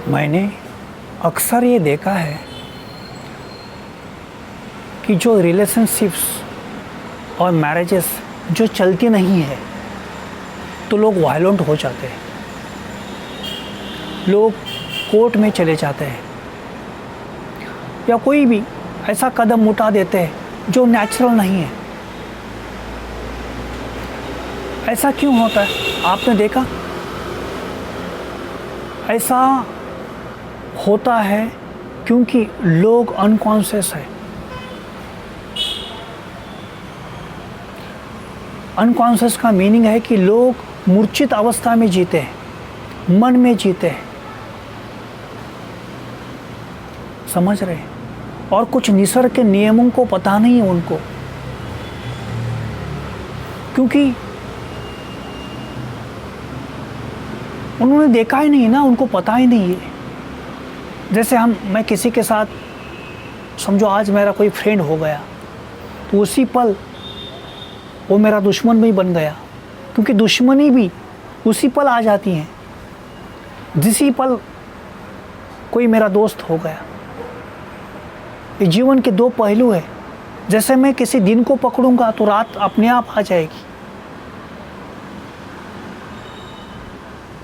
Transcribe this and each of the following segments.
मैंने अक्सर ये देखा है कि जो रिलेशनशिप्स और मैरिजेस जो चलती नहीं है तो लोग वायलेंट हो जाते हैं, लोग कोर्ट में चले जाते हैं या कोई भी ऐसा कदम उठा देते हैं जो नेचुरल नहीं है। ऐसा क्यों होता है आपने देखा? ऐसा होता है क्योंकि लोग अनकॉन्शियस है। अनकॉन्शियस का मीनिंग है कि लोग मूर्छित अवस्था में जीते हैं, मन में जीते हैं, समझ रहे हैं? और कुछ निसर्ग के नियमों को पता नहीं है उनको, क्योंकि उन्होंने देखा ही नहीं ना, उनको पता ही नहीं है। जैसे मैं किसी के साथ, समझो आज मेरा कोई फ्रेंड हो गया तो उसी पल वो मेरा दुश्मन भी बन गया, क्योंकि दुश्मनी भी उसी पल आ जाती हैं। जिसी पल कोई मेरा दोस्त हो गया। ये जीवन के दो पहलू है। जैसे मैं किसी दिन को पकड़ूंगा तो रात अपने आप आ जाएगी,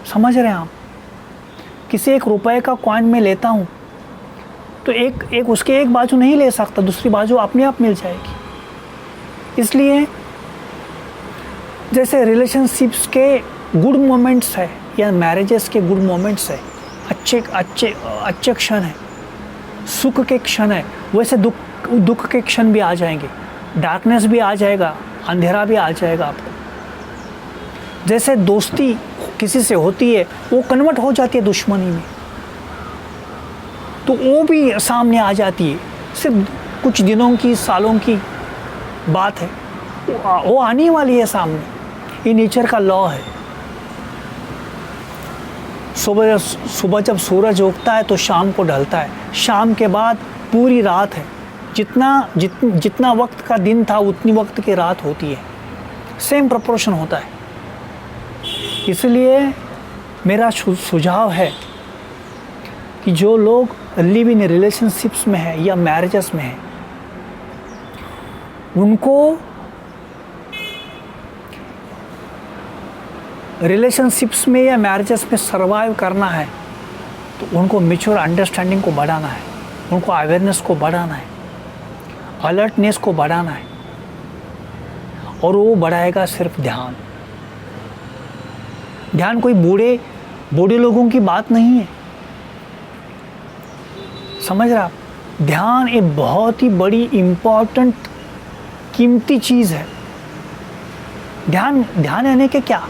समझ रहे हैं आप? किसी एक रुपए का कॉइन में लेता हूँ तो एक उसके एक बाजू नहीं ले सकता, दूसरी बाजू अपने आप मिल जाएगी। इसलिए जैसे रिलेशनशिप्स के गुड मोमेंट्स है या मैरिजेस के गुड मोमेंट्स है, अच्छे क्षण है, सुख के क्षण है, वैसे दुख के क्षण भी आ जाएंगे, डार्कनेस भी आ जाएगा, अंधेरा भी आ जाएगा आपको। जैसे दोस्ती किसी से होती है वो कन्वर्ट हो जाती है दुश्मनी में, तो वो भी सामने आ जाती है। सिर्फ कुछ दिनों की, सालों की बात है, वो आने वाली है सामने। ये नेचर का लॉ है। सुबह जब सूरज उगता है तो शाम को ढलता है, शाम के बाद पूरी रात है। जितना वक्त का दिन था उतनी वक्त की रात होती है, सेम प्रोपोर्शन होता है। इसलिए मेरा सुझाव है कि जो लोग लिव इन रिलेशनशिप्स में है या मैरिजेस में है, उनको रिलेशनशिप्स में या मैरिजेस में सरवाइव करना है तो उनको मैच्योर अंडरस्टैंडिंग को बढ़ाना है, उनको अवेयरनेस को बढ़ाना है, अलर्टनेस को बढ़ाना है। और वो बढ़ाएगा सिर्फ ध्यान। ध्यान कोई बूढ़े लोगों की बात नहीं है, समझ रहे आप? ध्यान एक बहुत ही बड़ी इम्पोर्टेंट कीमती चीज़ है। ध्यान यानी कि क्या?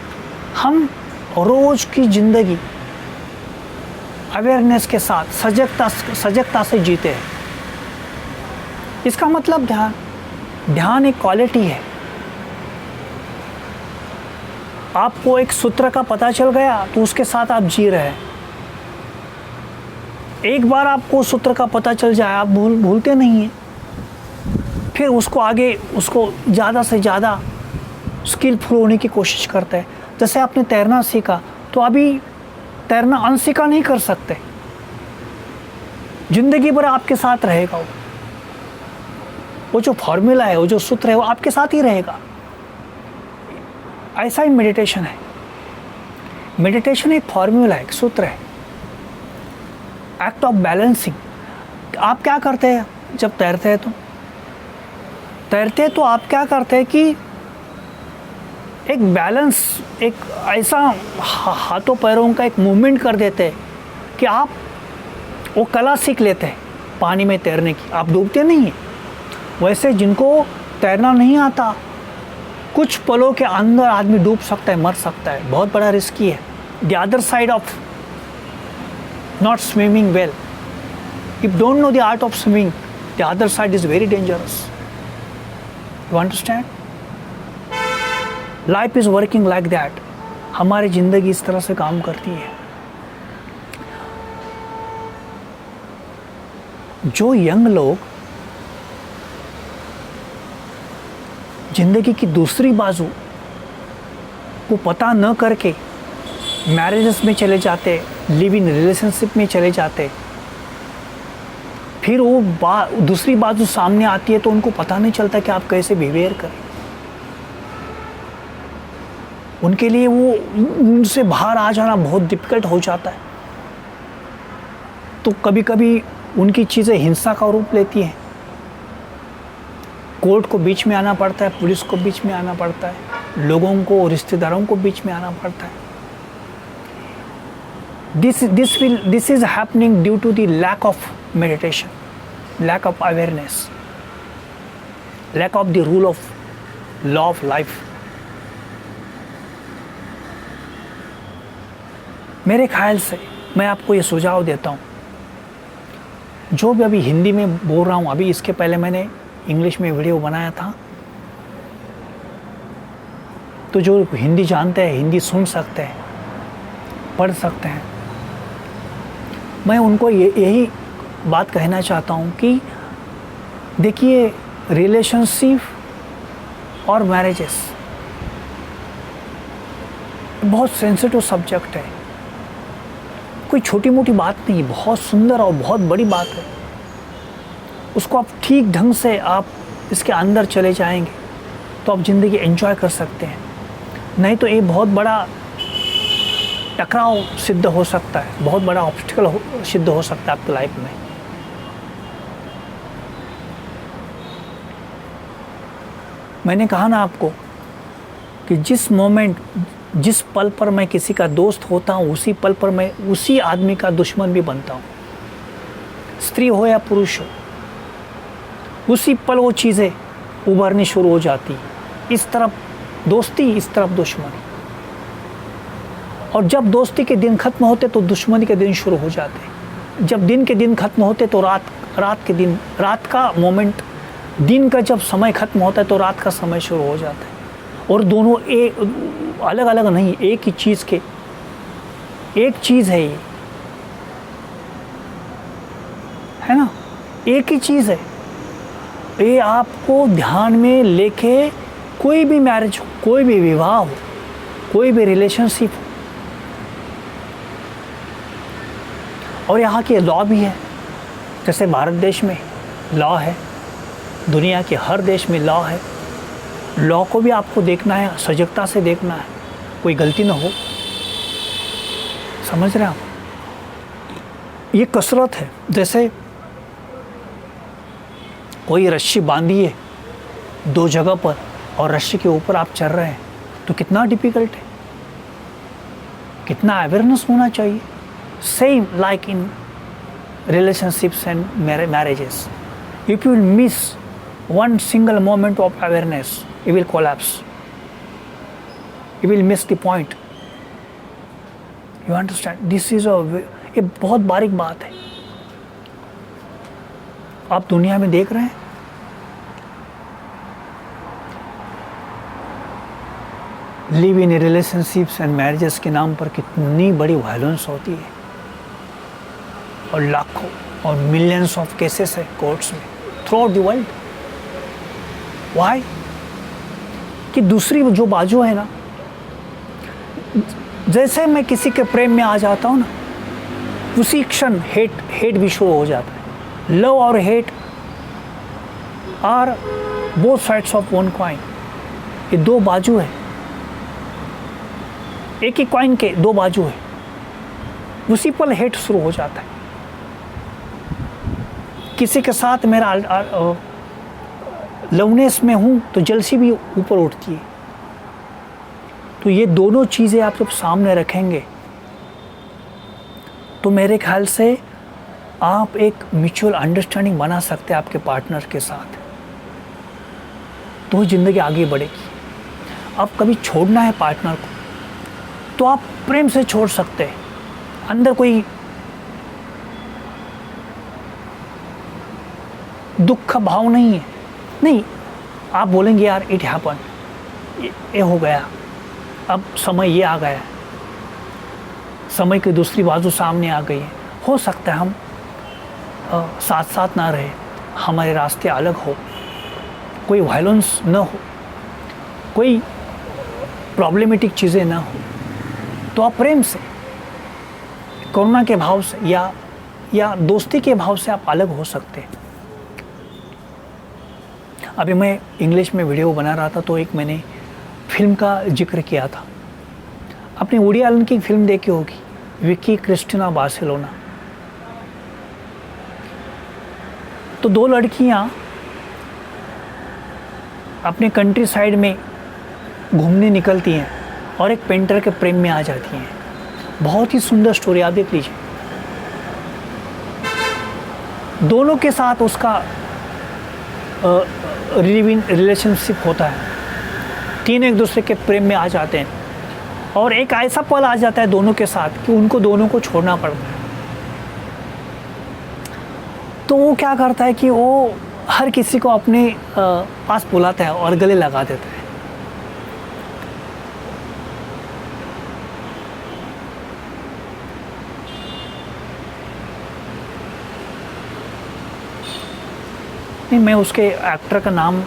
हम रोज की जिंदगी अवेयरनेस के साथ सजगता से जीते हैं। इसका मतलब ध्यान एक क्वालिटी है। आपको एक सूत्र का पता चल गया तो उसके साथ आप जी रहे हैं। एक बार आपको सूत्र का पता चल जाए आप भूलते नहीं हैं, फिर उसको ज़्यादा से ज़्यादा स्किलफुल होने की कोशिश करते हैं। जैसे आपने तैरना सीखा तो अभी तैरना अनसीखा नहीं कर सकते, जिंदगी भर आपके साथ रहेगा वो जो फॉर्मूला है, वो जो सूत्र है, वो आपके साथ ही रहेगा। ऐसा ही मेडिटेशन है। मेडिटेशन एक फॉर्मूला है, एक सूत्र है, एक्ट ऑफ बैलेंसिंग। आप क्या करते हैं जब तैरते हैं तो आप क्या करते हैं कि एक बैलेंस, एक ऐसा हाथों पैरों का एक मूवमेंट कर देते हैं कि आप वो कला सीख लेते हैं पानी में तैरने की। आप डूबते नहीं हैं। वैसे जिनको तैरना नहीं आता, कुछ पलों के अंदर आदमी डूब सकता है, मर सकता है, बहुत बड़ा रिस्की है। The other side of not swimming well, if don't know the art of swimming, the other side is very dangerous. You understand? Life is working like that. हमारी जिंदगी इस तरह से काम करती है। जो यंग लोग जिंदगी की दूसरी बाजू को पता न करके मैरिजेस में चले जाते, लिव इन रिलेशनशिप में चले जाते, फिर वो दूसरी बात जो सामने आती है तो उनको पता नहीं चलता कि आप कैसे बिहेवियर करें। उनके लिए वो उनसे बाहर आ जाना बहुत डिफिकल्ट हो जाता है। तो कभी कभी उनकी चीज़ें हिंसा का रूप लेती हैं। कोर्ट को बीच में आना पड़ता है, पुलिस को बीच में आना पड़ता है, लोगों को, रिश्तेदारों को बीच में आना पड़ता है। This is happening due to the lack of meditation, lack of awareness, lack of the rule of law of life. मेरे ख्याल से मैं आपको ये सुझाव देता हूँ, जो भी अभी हिंदी में बोल रहा हूँ, अभी इसके पहले मैंने इंग्लिश में वीडियो बनाया था, तो जो हिंदी जानते हैं, हिंदी सुन सकते हैं, पढ़ सकते हैं, मैं उनको यही बात कहना चाहता हूँ कि देखिए, रिलेशनशिप और मैरिजेस बहुत सेंसिटिव सब्जेक्ट है। कोई छोटी मोटी बात नहीं, बहुत सुंदर और बहुत बड़ी बात है। उसको आप ठीक ढंग से आप इसके अंदर चले जाएंगे तो आप ज़िंदगी एंजॉय कर सकते हैं। नहीं तो ये बहुत बड़ा टकराव सिद्ध हो सकता है, बहुत बड़ा ऑब्स्टिकल सिद्ध हो सकता है आपकी लाइफ में। मैंने कहा ना आपको कि जिस पल पर मैं किसी का दोस्त होता हूँ, उसी पल पर मैं उसी आदमी का दुश्मन भी बनता हूँ, स्त्री हो या पुरुष हो। उसी पल वो चीज़ें उभरनी शुरू हो जाती, इस तरफ दोस्ती, इस तरफ दुश्मनी। और जब दोस्ती के दिन खत्म होते तो दुश्मनी के दिन शुरू हो जाते। जब दिन के दिन खत्म होते तो रात का मोमेंट, दिन का जब समय खत्म होता है तो रात का समय शुरू हो जाता है। और दोनों अलग अलग नहीं, एक ही चीज़ के, एक चीज़ है ये, है ना, एक ही चीज़ है ये। आपको ध्यान में लेके कोई भी मैरिज हो, कोई भी विवाह हो, कोई भी रिलेशनशिप हो, और यहाँ के लॉ भी है। जैसे भारत देश में लॉ है, दुनिया के हर देश में लॉ है। लॉ को भी आपको देखना है, सजगता से देखना है, कोई गलती ना हो। समझ रहे हैं आप? ये कसरत है। जैसे कोई रस्सी बांधी है 2 जगह पर और रस्सी के ऊपर आप चल रहे हैं, तो कितना डिफिकल्ट है, कितना अवेयरनेस होना चाहिए। Same like in relationships and marriages. If you will miss one single moment of awareness, you will collapse. You will miss the point. You understand? This is ये बहुत बारीक बात है। आप दुनिया में देख रहे हैं, live in relationships and marriages के नाम पर कितनी बड़ी वायलेंस होती है, और लाखों और मिलियंस ऑफ केसेस है कोर्ट्स में through out the world. Why? कि दूसरी जो बाजू है ना, जैसे मैं किसी के प्रेम में आ जाता हूँ ना, उसी क्षण हेट भी शुरू हो जाता है। लव और hate are both sides of one coin. ये 2 बाजू है, एक ही कॉइन के 2 बाजू है। उसी पल हेट शुरू हो जाता है। किसी के साथ मेरा लवनेस में हूँ तो जलसी भी ऊपर उठती है। तो ये दोनों चीज़ें आप जब सामने रखेंगे तो मेरे ख्याल से आप एक म्यूचुअल अंडरस्टैंडिंग बना सकते हैं आपके पार्टनर के साथ, तो ज़िंदगी आगे बढ़ेगी। अब कभी छोड़ना है पार्टनर को तो आप प्रेम से छोड़ सकते हैं। अंदर कोई दुख का भाव नहीं है, नहीं, आप बोलेंगे यार इट हैपन, ये हो गया, अब समय ये आ गया, समय की दूसरी बाजू सामने आ गई है। हो सकता है हम साथ साथ ना रहे, हमारे रास्ते अलग हो, कोई वायलेंस ना हो, कोई प्रॉब्लमेटिक चीज़ें ना हो, तो आप प्रेम से करुणा के भाव से या दोस्ती के भाव से आप अलग हो सकते हैं। अभी मैं इंग्लिश में वीडियो बना रहा था तो एक मैंने फिल्म का जिक्र किया था। आपने वुडी एलन की फिल्म देखी होगी, विकी क्रिस्टिना बार्सिलोना। तो दो लड़कियां अपने कंट्री साइड में घूमने निकलती हैं और एक पेंटर के प्रेम में आ जाती हैं। बहुत ही सुंदर स्टोरी, आप देख लीजिए। दोनों के साथ उसका रिलेशनशिप होता है, तीनों एक दूसरे के प्रेम में आ जाते हैं और एक ऐसा पल आ जाता है दोनों के साथ कि उनको दोनों को छोड़ना पड़ता है। तो वो क्या करता है कि वो हर किसी को अपने पास बुलाता है और गले लगा देता है। नहीं, मैं उसके एक्टर का नाम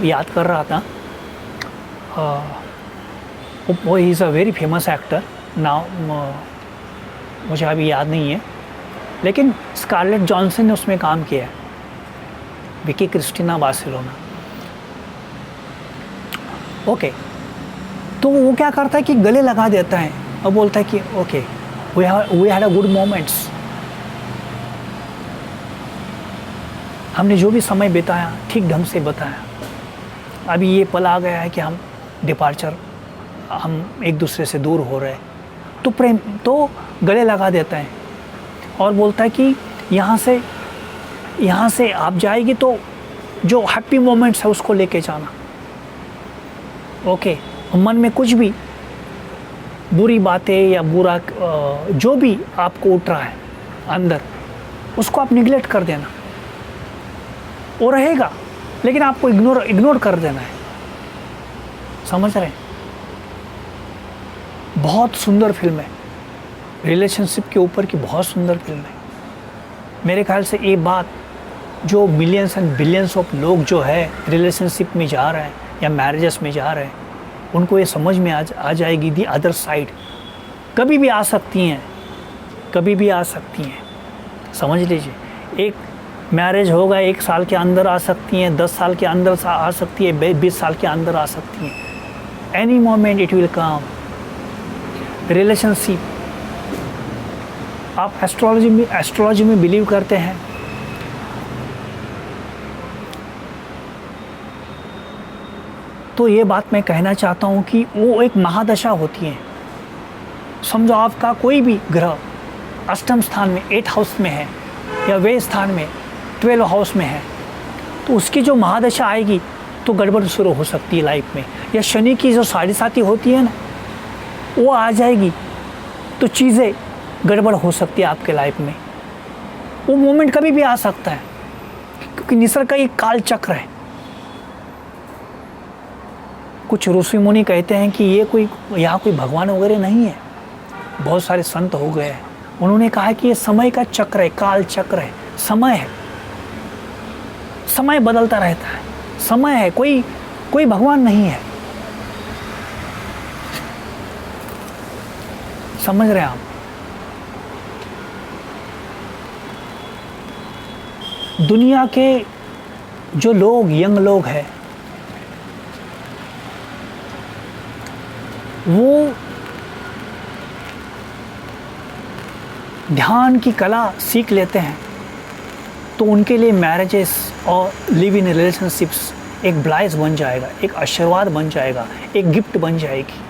याद कर रहा था। वो is a very famous actor now, मुझे अभी याद नहीं है, लेकिन स्कारलेट जॉनसन ने उसमें काम किया है, विकी क्रिस्टिना बार्सिलोना। ओके, तो वो क्या करता है कि गले लगा देता है और बोलता है कि okay, we had a good moments. हमने जो भी समय बिताया ठीक ढंग से बताया। अभी ये पल आ गया है कि हम एक दूसरे से दूर हो रहे हैं। तो प्रेम तो गले लगा देता है और बोलता है कि यहाँ से आप जाएगी तो जो हैप्पी मोमेंट्स है उसको लेके जाना। ओके, मन में कुछ भी बुरी बातें या बुरा जो भी आपको उठ रहा है अंदर, उसको आप निगलेक्ट कर देना। वो रहेगा लेकिन आपको इग्नोर कर देना है। समझ रहे हैं? बहुत सुंदर फिल्म है, रिलेशनशिप के ऊपर की बहुत सुंदर फिल्म है। मेरे ख्याल से ये बात जो मिलियंस एंड बिलियंस ऑफ लोग जो है रिलेशनशिप में जा रहे हैं या मैरिजेस में जा रहे हैं, उनको ये समझ में आ जाएगी दी अदर साइड कभी भी आ सकती हैं, कभी भी आ सकती हैं। समझ लीजिए, एक मैरिज होगा 1 साल के अंदर आ सकती हैं, 10 साल के अंदर आ सकती है, 20 साल के अंदर आ सकती हैं। Any moment it will come. Relationship, आप एस्ट्रोलॉजी में बिलीव करते हैं? तो ये बात मैं कहना चाहता हूँ कि वो एक महादशा होती है। समझो आपका कोई भी ग्रह अष्टम स्थान में 8 हाउस में है या वे स्थान में 12 हाउस में है, तो उसकी जो महादशा आएगी तो गड़बड़ शुरू हो सकती है लाइफ में। या शनि की जो 7.5 होती है ना, वो आ जाएगी तो चीज़ें गड़बड़ हो सकती है आपके लाइफ में। वो मोमेंट कभी भी आ सकता है क्योंकि निसर्ग का एक काल चक्र है। कुछ ऋषि मुनि कहते हैं कि यहाँ कोई भगवान वगैरह नहीं है, बहुत सारे संत हो गए हैं। उन्होंने कहा कि ये समय का चक्र है, काल चक्र है, समय है, समय बदलता रहता है, समय है, कोई भगवान नहीं है। समझ रहे हैं आप? दुनिया के जो लोग यंग लोग हैं वो ध्यान की कला सीख लेते हैं तो उनके लिए मैरिजेस और लिव इन रिलेशनशिप्स एक ब्लाइस बन जाएगा, एक आशीर्वाद बन जाएगा, एक गिफ्ट बन जाएगी।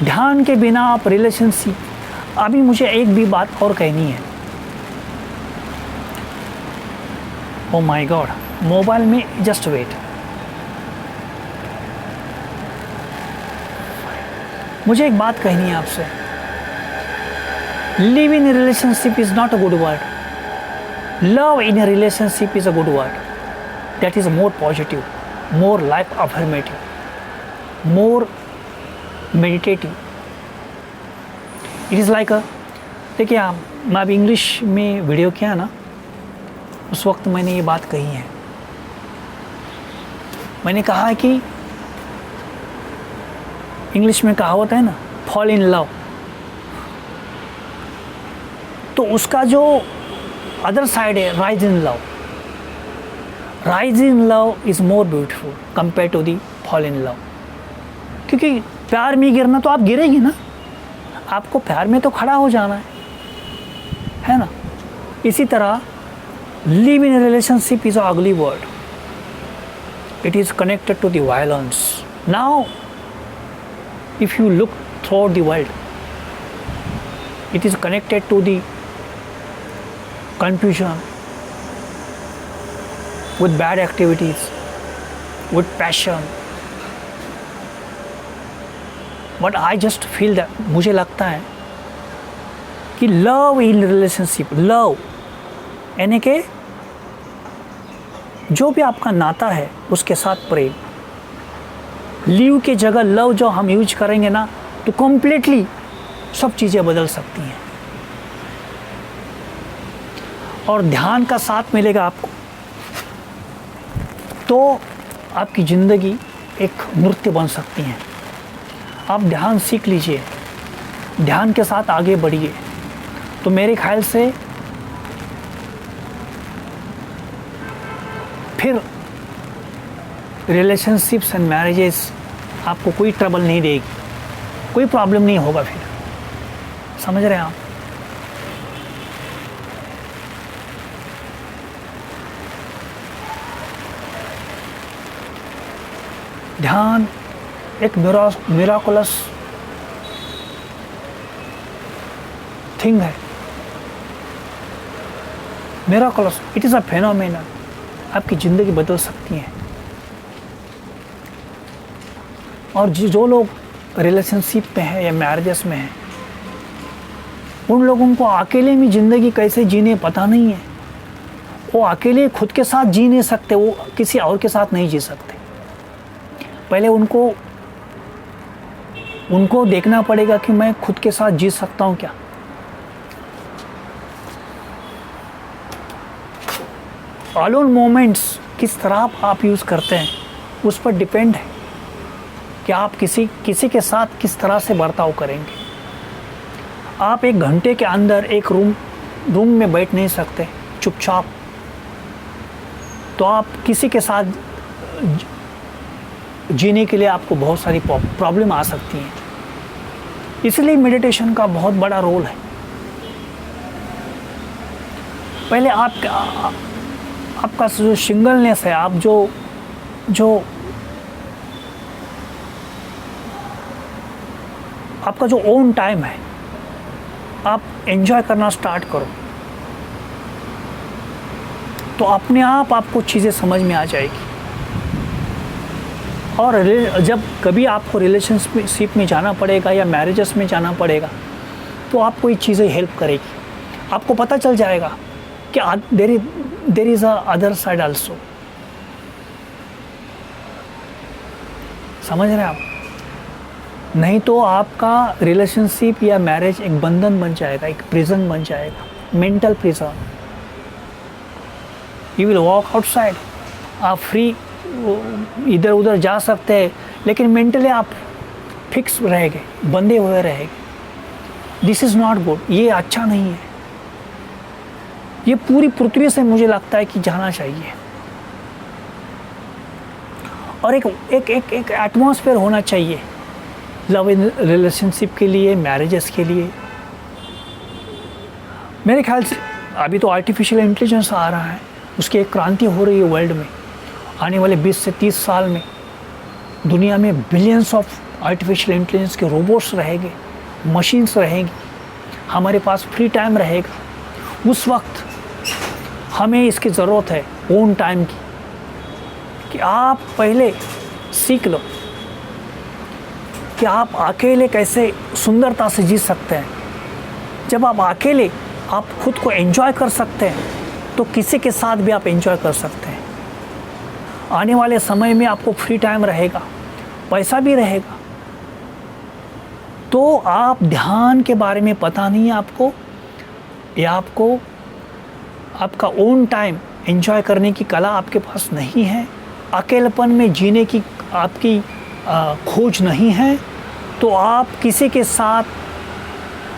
ध्यान के बिना आप रिलेशनशिप, अभी मुझे एक भी बात और कहनी है। ओ माय गॉड, मोबाइल में जस्ट वेट। मुझे एक बात कहनी है आपसे। Live in relationship is not a good word, love in a relationship is a good word. That is more positive, more life affirmative, more meditative. It is like a, देखिए मैं अभी English में वीडियो किया ना, उस वक्त मैंने ये बात कही है। मैंने कहा कि इंग्लिश में कहावत है ना, फॉल इन लव, तो उसका जो अदर साइड है rise in love, rise in love is more beautiful compare to the fall in love. क्योंकि प्यार में गिरना तो आप गिरेगी ना, आपको प्यार में तो खड़ा हो जाना है ना। इसी तरह live in relationship is a अगली word, it is connected to the violence. Now if you look throughout the world, it is connected to the confusion, with bad activities, with passion. But I just feel that, मुझे लगता है कि love in relationship, love यानी कि जो भी आपका नाता है उसके साथ प्रेम, लीव के जगह लव जो हम यूज करेंगे ना, तो कम्प्लीटली सब चीज़ें बदल सकती हैं। और ध्यान का साथ मिलेगा आपको, तो आपकी ज़िंदगी एक नृत्य बन सकती है। आप ध्यान सीख लीजिए, ध्यान के साथ आगे बढ़िए, तो मेरे ख्याल से फिर रिलेशनशिप्स एंड मैरिजेस आपको कोई ट्रबल नहीं देगी, कोई प्रॉब्लम नहीं होगा फिर। समझ रहे हैं आप? ध्यान एक मिराकुलस थिंग है, miraculous, it is a phenomenon. आपकी ज़िंदगी बदल सकती है। और जो लोग रिलेशनशिप में हैं या मैरिजेस में हैं, उन लोगों को अकेले में ज़िंदगी कैसे जीने पता नहीं है। वो अकेले खुद के साथ जी नहीं सकते, वो किसी और के साथ नहीं जी सकते। पहले उनको देखना पड़ेगा कि मैं खुद के साथ जी सकता हूँ क्या। अलोन मोमेंट्स किस तरह आप यूज़ करते हैं, उस पर डिपेंड है कि आप किसी के साथ किस तरह से बर्ताव करेंगे। आप एक घंटे के अंदर एक रूम में बैठ नहीं सकते चुपचाप, तो आप किसी के साथ जीने के लिए आपको बहुत सारी प्रॉब्लम आ सकती हैं। इसलिए मेडिटेशन का बहुत बड़ा रोल है। पहले आपका जो सिंगलनेस है, आप जो आपका जो ओन टाइम है, आप एंजॉय करना स्टार्ट करो, तो अपने आप आपको चीज़ें समझ में आ जाएगी। और जब कभी आपको रिलेशनशिप में जाना पड़ेगा या मैरिजेस में जाना पड़ेगा, तो आपको ये चीज़ें हेल्प करेगी। आपको पता चल जाएगा कि there is a other side also. समझ रहे हैं आप? नहीं तो आपका रिलेशनशिप या मैरिज एक बंधन बन जाएगा, एक प्रिजन बन जाएगा, mental prison. You will walk outside, आप फ्री इधर उधर जा सकते हैं, लेकिन मेंटली आप फिक्स रहेंगे, बंधे हुए रहेंगे। दिस इज़ नॉट गुड, ये अच्छा नहीं है। ये पूरी पृथ्वी से मुझे लगता है कि जाना चाहिए। और एक एटमॉस्फेयर होना चाहिए लव इन रिलेशनशिप के लिए, मैरिजेस के लिए। मेरे ख्याल से अभी तो आर्टिफिशियल इंटेलिजेंस आ रहा है, उसकी एक क्रांति हो रही है वर्ल्ड में। आने वाले 20 से 30 साल में दुनिया में बिलियंस ऑफ आर्टिफिशियल इंटेलिजेंस के रोबोट्स रहेंगे, मशीन्स रहेंगी, हमारे पास फ्री टाइम रहेगा। उस वक्त हमें इसकी ज़रूरत है ओन टाइम की, कि आप पहले सीख लो कि आप अकेले कैसे सुंदरता से जी सकते हैं। जब आप अकेले आप खुद को एंजॉय कर सकते हैं, तो किसी के साथ भी आप एंजॉय कर सकते हैं। आने वाले समय में आपको फ्री टाइम रहेगा, पैसा भी रहेगा, तो आप ध्यान के बारे में पता नहीं है आपको, या आपका ओन टाइम एंजॉय करने की कला आपके पास नहीं है, अकेलेपन में जीने की आपकी खोज नहीं है, तो आप किसी के साथ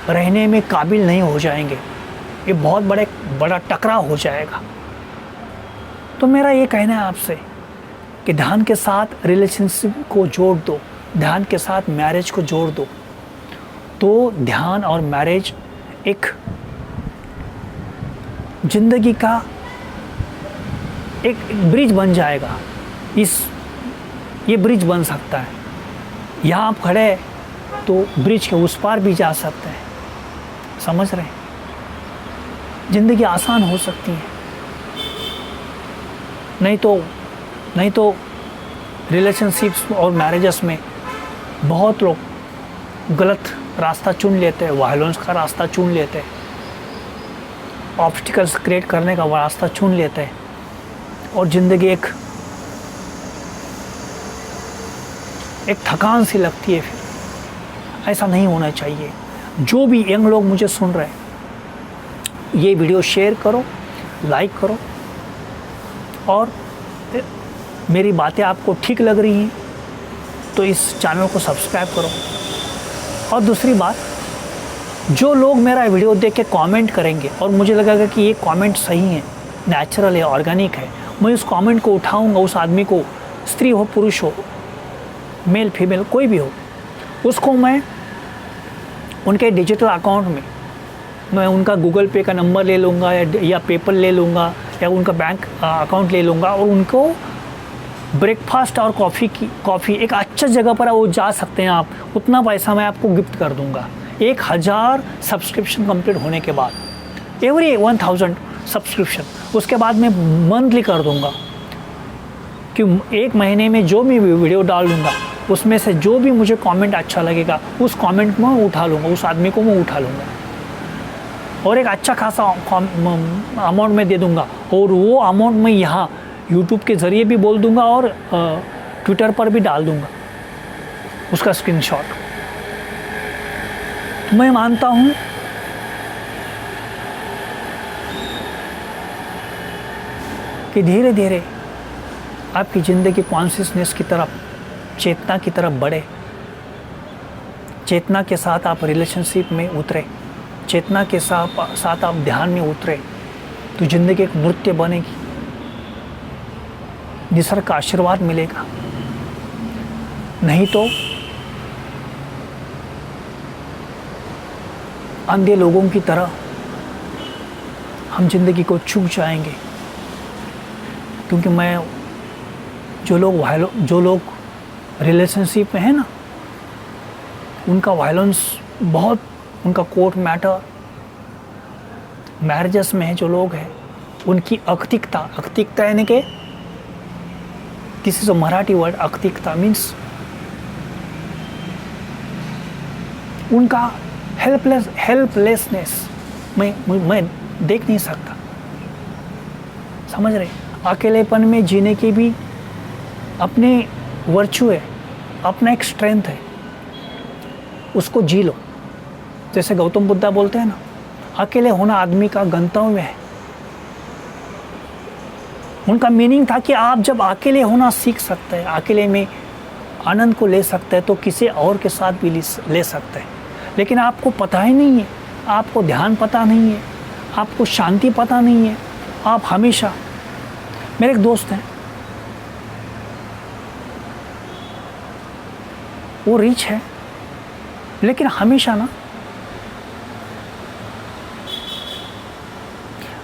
रहने में काबिल नहीं हो जाएंगे। ये बहुत बड़ा टकराव हो जाएगा। तो मेरा ये कहना है आपसे कि ध्यान के साथ रिलेशनशिप को जोड़ दो, ध्यान के साथ मैरिज को जोड़ दो, तो ध्यान और मैरिज एक जिंदगी का एक ब्रिज बन जाएगा। ये ब्रिज बन सकता है। यहाँ आप खड़े हैं तो ब्रिज के उस पार भी जा सकते हैं। समझ रहे हैं? ज़िंदगी आसान हो सकती है। नहीं तो रिलेशनशिप्स और मैरिजेस में बहुत लोग गलत रास्ता चुन लेते हैं, वायलेंस का रास्ता चुन लेते हैं, ऑब्स्टिकल्स क्रिएट करने का रास्ता चुन लेते हैं, और ज़िंदगी एक थकान सी लगती है। फिर ऐसा नहीं होना चाहिए। जो भी यंग लोग मुझे सुन रहे हैं, ये वीडियो शेयर करो, लाइक करो, और मेरी बातें आपको ठीक लग रही हैं तो इस चैनल को सब्सक्राइब करो। और दूसरी बात, जो लोग मेरा वीडियो देख के कमेंट करेंगे और मुझे लगेगा कि ये कमेंट सही है, नेचुरल है, ऑर्गेनिक है, मैं उस कमेंट को उठाऊंगा। उस आदमी को, स्त्री हो पुरुष हो, मेल फीमेल कोई भी हो, उसको मैं उनके डिजिटल अकाउंट में मैं उनका गूगल पे का नंबर ले लूँगा या पेपल ले लूँगा या उनका बैंक अकाउंट ले लूँगा, और उनको ब्रेकफास्ट और कॉफ़ी एक अच्छा जगह पर वो जा सकते हैं आप, उतना पैसा मैं आपको गिफ्ट कर दूँगा 1000 सब्सक्रिप्शन कंप्लीट होने के बाद। एवरी 1000 सब्सक्रिप्शन उसके बाद मैं मंथली कर दूँगा, कि एक महीने में जो भी वीडियो डाल दूँगा उसमें से जो भी मुझे कमेंट अच्छा लगेगा उस कमेंट में उठा लूँगा, उस आदमी को मैं उठा लूँगा और एक अच्छा खासा अमाउंट में दे दूँगा। और वो अमाउंट मैं यहाँ यूट्यूब के ज़रिए भी बोल दूँगा और ट्विटर पर भी डाल दूँगा उसका स्क्रीनशॉट। तो मैं मानता हूँ कि धीरे धीरे आपकी ज़िंदगी कॉन्शियसनेस की तरफ, चेतना की तरफ बढ़े। चेतना के साथ आप रिलेशनशिप में उतरे, चेतना के साथ आप ध्यान में उतरे, तो ज़िंदगी एक नृत्य बनेगी, निसर्ग का आशीर्वाद मिलेगा। नहीं तो अंधे लोगों की तरह हम ज़िंदगी को चूक जाएंगे। क्योंकि जो लोग रिलेशनशिप में है ना, उनका वायलेंस बहुत, उनका कोर्ट मैटर, मैरिजेस में है जो लोग हैं, उनकी अकतिकता यानी कि this is a Marathi word, अकतिकता मीन्स उनका हेल्पलेसनेस मैं देख नहीं सकता। समझ रहे? अकेलेपन में जीने की भी अपने वर्चू है, अपना एक स्ट्रेंथ है, उसको जी लो। जैसे गौतम बुद्धा बोलते हैं ना, अकेले होना आदमी का गंतव्य है। उनका मीनिंग था कि आप जब अकेले होना सीख सकते हैं, अकेले में आनंद को ले सकते हैं, तो किसी और के साथ भी ले सकते हैं। लेकिन आपको पता ही नहीं है, आपको ध्यान पता नहीं है, आपको शांति पता नहीं है। आप हमेशा, मेरे एक दोस्त हैं, वो रिच है, लेकिन हमेशा ना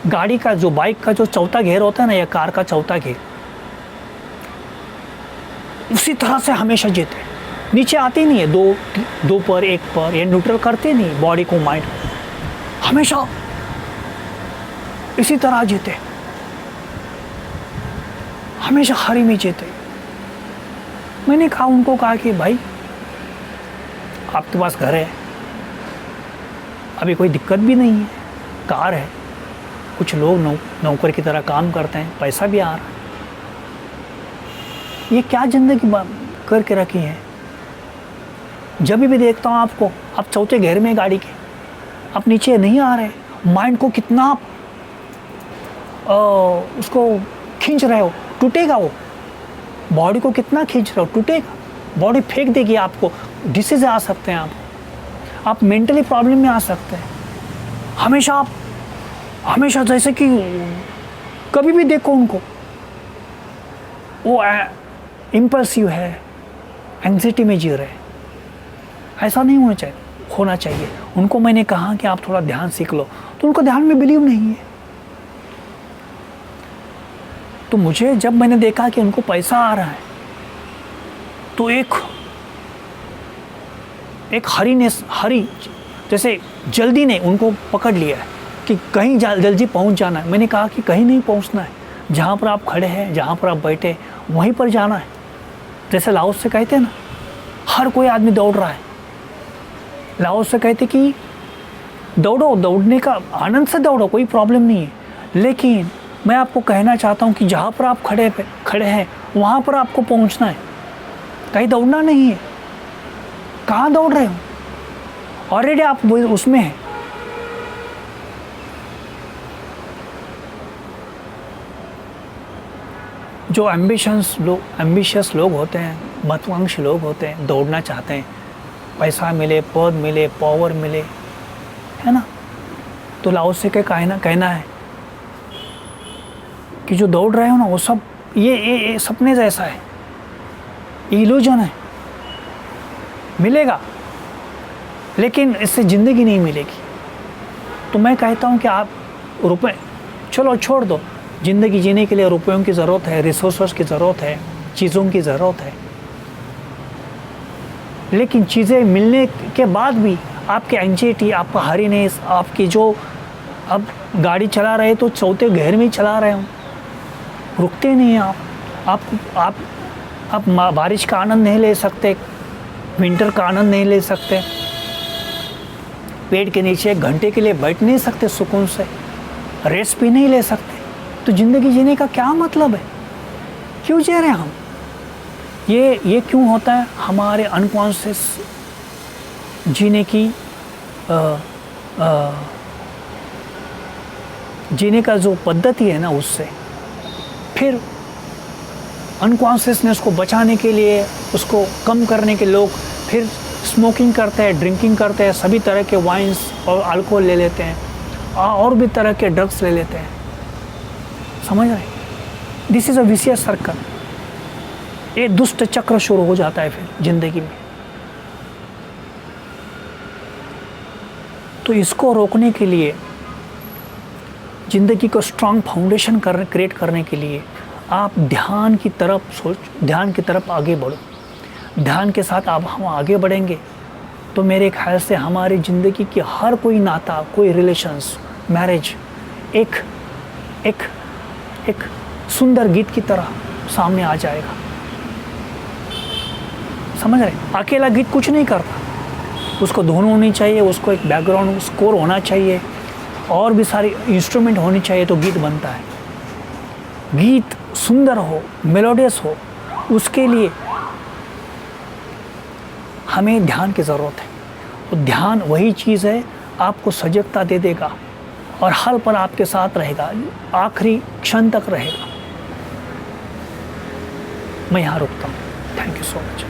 गाड़ी का जो, बाइक का जो चौथा गियर होता है ना, या कार का चौथा गियर, उसी तरह से हमेशा जीते। नीचे आते नहीं है, दो पर, एक पर, ये न्यूट्रल करते नहीं बॉडी को, माइंड, हमेशा इसी तरह जीते, हमेशा हरी में जीते। मैंने उनको कहा कि भाई आपके पास घर है, अभी कोई दिक्कत भी नहीं है, कार है, कुछ लोग नौकर की तरह काम करते हैं, पैसा भी आ रहा है, ये क्या ज़िंदगी करके रखी है। जब भी देखता हूँ आपको, आप चौथे घेर में गाड़ी के, आप नीचे नहीं आ रहे, माइंड को कितना उसको खींच रहे हो, टूटेगा वो, बॉडी को कितना खींच रहे हो, टूटेगा, बॉडी फेंक देगी आपको, डिसीज आ सकते हैं आप मेंटली प्रॉब्लम में आ सकते हैं। हमेशा जैसे कि कभी भी देखो उनको, वो इम्पल्सिव है, एंग्जाइटी में जी रहे हैं। ऐसा नहीं होना चाहिए। उनको मैंने कहा कि आप थोड़ा ध्यान सीख लो, तो उनको ध्यान में बिलीव नहीं है। तो मुझे जब मैंने देखा कि उनको पैसा आ रहा है, तो एक हरी जैसे जल्दी ने उनको पकड़ लिया है कि कहीं जल्दी पहुंच जाना है। मैंने कहा कि कहीं नहीं पहुंचना है, जहाँ पर आप खड़े हैं, जहाँ पर आप बैठे वहीं पर जाना है। जैसे लाओस से कहते हैं ना, हर कोई आदमी दौड़ रहा है। लाओस से कहते कि दौड़ो, दौड़ने का आनंद से दौड़ो, कोई प्रॉब्लम नहीं है, लेकिन मैं आपको कहना चाहता हूँ कि जहाँ पर आप खड़े हैं वहाँ पर आपको पहुँचना है, कहीं दौड़ना नहीं है। कहाँ दौड़ रहे हो? ऑलरेडी आप उसमें हैं। जो एम्बिशियस लोग होते हैं, महत्वाकांक्षी लोग होते हैं, दौड़ना चाहते हैं, पैसा मिले, पद मिले, पावर मिले, है ना। तो लाओस से कहना है कि जो दौड़ रहे हो ना, वो सब ये सपने जैसा है, इल्यूजन है। मिलेगा, लेकिन इससे ज़िंदगी नहीं मिलेगी। तो मैं कहता हूँ कि आप रुपए चलो छोड़ दो, ज़िंदगी जीने के लिए रुपयों की ज़रूरत है, रिसोर्सेस की ज़रूरत है, चीज़ों की ज़रूरत है। लेकिन चीज़ें मिलने के बाद भी आपकी एंजाइटी, आपका हरीनेस, आपकी जो अब गाड़ी चला रहे तो चौथे गियर में चला रहे हो, रुकते नहीं हैं आप बारिश का आनंद नहीं ले सकते, विंटर का आनंद नहीं ले सकते, पेड़ के नीचे 1 घंटे के लिए बैठ नहीं सकते सुकून से, रेस्ट भी नहीं ले सकते। तो ज़िंदगी जीने का क्या मतलब है? क्यों जी रहे हैं हम? ये क्यों होता है? हमारे अनकॉन्शियस जीने का जो पद्धति है ना, उससे फिर अनकॉन्शियसनेस को बचाने के लिए, उसको कम करने के लोग फिर स्मोकिंग करते हैं, ड्रिंकिंग करते हैं, सभी तरह के वाइन्स और अल्कोहल ले लेते हैं, और भी तरह के ड्रग्स ले लेते हैं। समझ रहे? This is a vicious circle. ये दुष्ट चक्र शुरू हो जाता है फिर जिंदगी में। तो इसको रोकने के लिए, ज़िंदगी को स्ट्रॉन्ग फाउंडेशन क्रिएट करने के लिए आप ध्यान की तरफ आगे बढ़ो। ध्यान के साथ हम आगे बढ़ेंगे तो मेरे ख्याल से हमारी ज़िंदगी की हर कोई नाता, कोई रिलेशंस, मैरिज एक सुंदर गीत की तरह सामने आ जाएगा। समझ रहे? अकेला गीत कुछ नहीं करता, उसको धुन होनी चाहिए, उसको एक बैकग्राउंड स्कोर होना चाहिए, और भी सारी इंस्ट्रूमेंट होनी चाहिए, तो गीत बनता है। गीत सुंदर हो, मेलोडियस हो, उसके लिए हमें ध्यान की ज़रूरत है। और ध्यान वही चीज़ है, आपको सजगता दे देगा और हल पर आपके साथ रहेगा, आखिरी क्षण तक रहेगा। मैं यहाँ रुकता हूँ। Thank you so much.